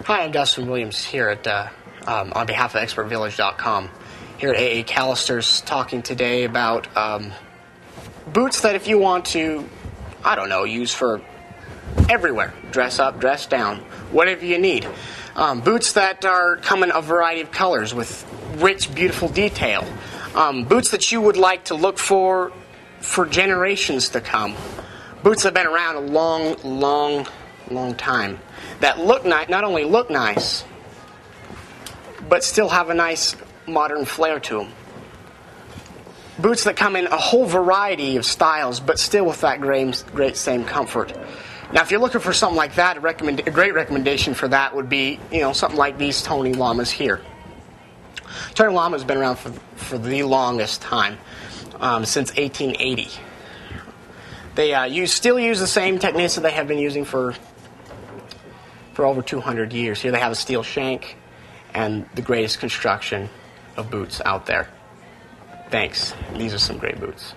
Hi, I'm Dustin Williams here at on behalf of ExpertVillage.com. Here at AA Callister's, talking today about boots that if you want to, use for everywhere. Dress up, dress down, whatever you need. Boots that come in a variety of colors with rich, beautiful detail. Boots that you would like to look for generations to come. Boots that have been around a long time. That not only look nice, but still have a nice modern flair to them. Boots that come in a whole variety of styles, but still with that great same comfort. Now, if you're looking for something like that, a great recommendation for that would be, something like these Tony Llamas here. Tony Llama has been around for the longest time, since 1880. They still use the same techniques that they have been using for over 200 years. Here they have a steel shank and the greatest construction of boots out there. Thanks. These are some great boots.